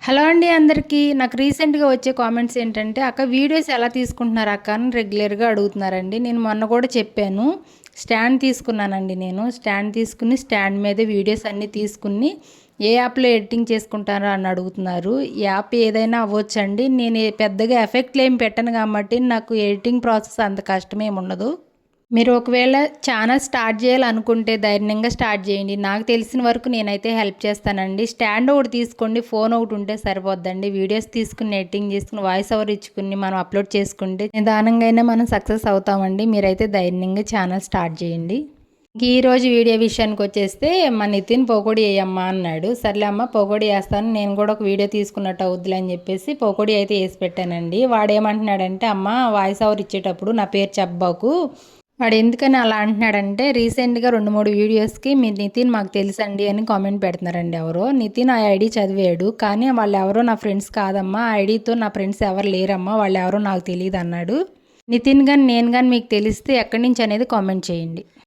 Hello అండి అందరికీ. నాకు రీసెంట్‌గా వచ్చే కామెంట్స్ ఏంటంటే, "అక్క వీడియోస్ ఎలా తీసుకుంటున్నారు అక్క" అని రెగ్యులర్‌గా అడుగుతున్నారండి. నేను మొన్న కూడా చెప్పాను. స్టాండ్ తీసుకున్నానండి నేను. స్టాండ్ తీసుకుని, స్టాండ్ మీదే వీడియోస్ అన్నీ తీసుకుని, ఏ యాప్‌లో ఎడిటింగ్ చేసుకుంటారా అని అడుగుతున్నారు. యాప్ ఏదైనా అవ్వొచ్చండి. నేను పెద్దగా ఎఫెక్ట్‌లు ఏమి పెట్టను కాబట్టి, నాకు ఎడిటింగ్ ప్రాసెస్ అంత కష్టమేమి ఉండదు. మీరు ఒకవేళ ఛానల్ స్టార్ట్ చేయాలనుకుంటే ధైర్యంగా స్టార్ట్ చేయండి. నాకు తెలిసిన వరకు నేనైతే హెల్ప్ చేస్తానండి. స్టాండ్ ఒకటి తీసుకోండి. ఫోన్ ఒకటి ఉంటే సరిపోద్దండి. వీడియోస్ తీసుకుని, ఎడిటింగ్ చేసుకుని, వాయిస్ ఓవర్ ఇచ్చుకుని మనం అప్లోడ్ చేసుకుంటే నిదానంగా అయినా మనం సక్సెస్ అవుతామండి. మీరైతే ధైర్యంగా ఛానల్ స్టార్ట్ చేయండి. ఈరోజు వీడియో విషయానికి వచ్చేస్తే మా నితిన్ పకోడీ వేయమ్మా అన్నాడు. సర్లే అమ్మ పకోడీ వేస్తాను, నేను కూడా ఒక వీడియో తీసుకున్నట్టు అవుద్దిలే అని చెప్పేసి పకోడీ అయితే వేసి పెట్టానండి. వాడేమంటున్నాడంటే, అమ్మ వాయిస్ ఓవర్ ఇచ్చేటప్పుడు నా పేరు చెప్పబాకు, వాడు ఎందుకని అలా అంటున్నాడంటే, రీసెంట్‌గా 2, 3 వీడియోస్‌కి మీ నితిన్ మాకు తెలుసండి అని కామెంట్ పెడుతున్నారండి ఎవరో. నితిన్ ఆ ఐడీ చదివాడు. కానీ వాళ్ళెవరో నా ఫ్రెండ్స్ కాదమ్మా. ఆ ఐడీతో నా ఫ్రెండ్స్ ఎవరు లేరమ్మా. వాళ్ళెవరో నాకు తెలీదన్నాడు. నితిన్ గాని, నేను గాని మీకు తెలిస్తే ఎక్కడి నుంచి అనేది కామెంట్ చేయండి.